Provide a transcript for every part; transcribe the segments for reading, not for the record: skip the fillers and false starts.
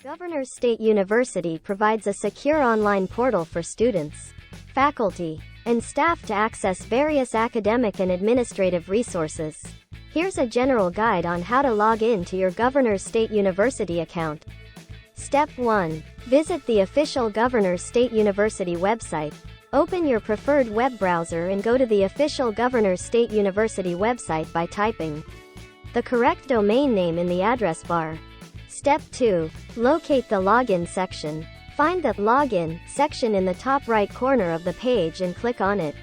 Governors State University provides a secure online portal for students, faculty, and staff to access various academic and administrative resources. Here's a general guide on how to log in to your Governors State University account. Step 1. Visit the official Governors State University website. Open your preferred web browser and go to the official Governors State University website by typing the correct domain name in the address bar. Step 2. Locate the Login section. Find the Login section in the top right corner of the page and click on it.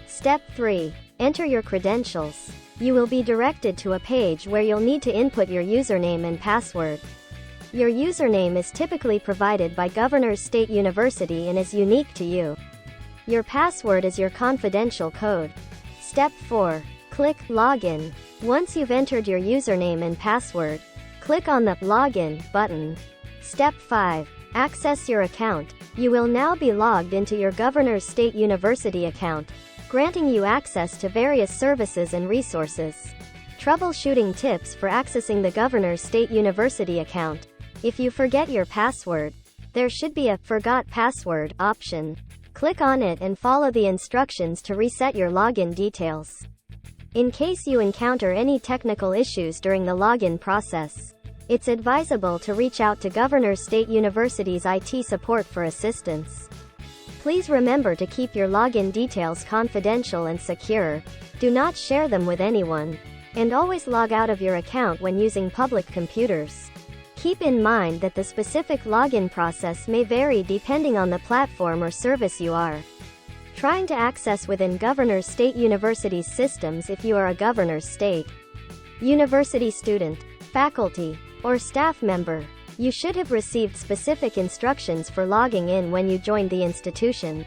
Step 3. Enter your credentials. You will be directed to a page where you'll need to input your username and password. Your username is typically provided by Governors State University and is unique to you. Your password is your confidential code. Step 4. Click Login. Once you've entered your username and password, click on the Login button. Step 5. Access your account. You will now be logged into your Governors State University account, granting you access to various services and resources. Troubleshooting tips for accessing the Governors State University account. If you forget your password, there should be a Forgot Password option. Click on it and follow the instructions to reset your login details. In case you encounter any technical issues during the login process, it's advisable to reach out to Governors State University's IT support for assistance. Please remember to keep your login details confidential and secure. Do not share them with anyone, and always log out of your account when using public computers. Keep in mind that the specific login process may vary depending on the platform or service you are trying to access within Governors State University's systems. If you are a Governors State University student, faculty, or staff member, you should have received specific instructions for logging in when you joined the institution.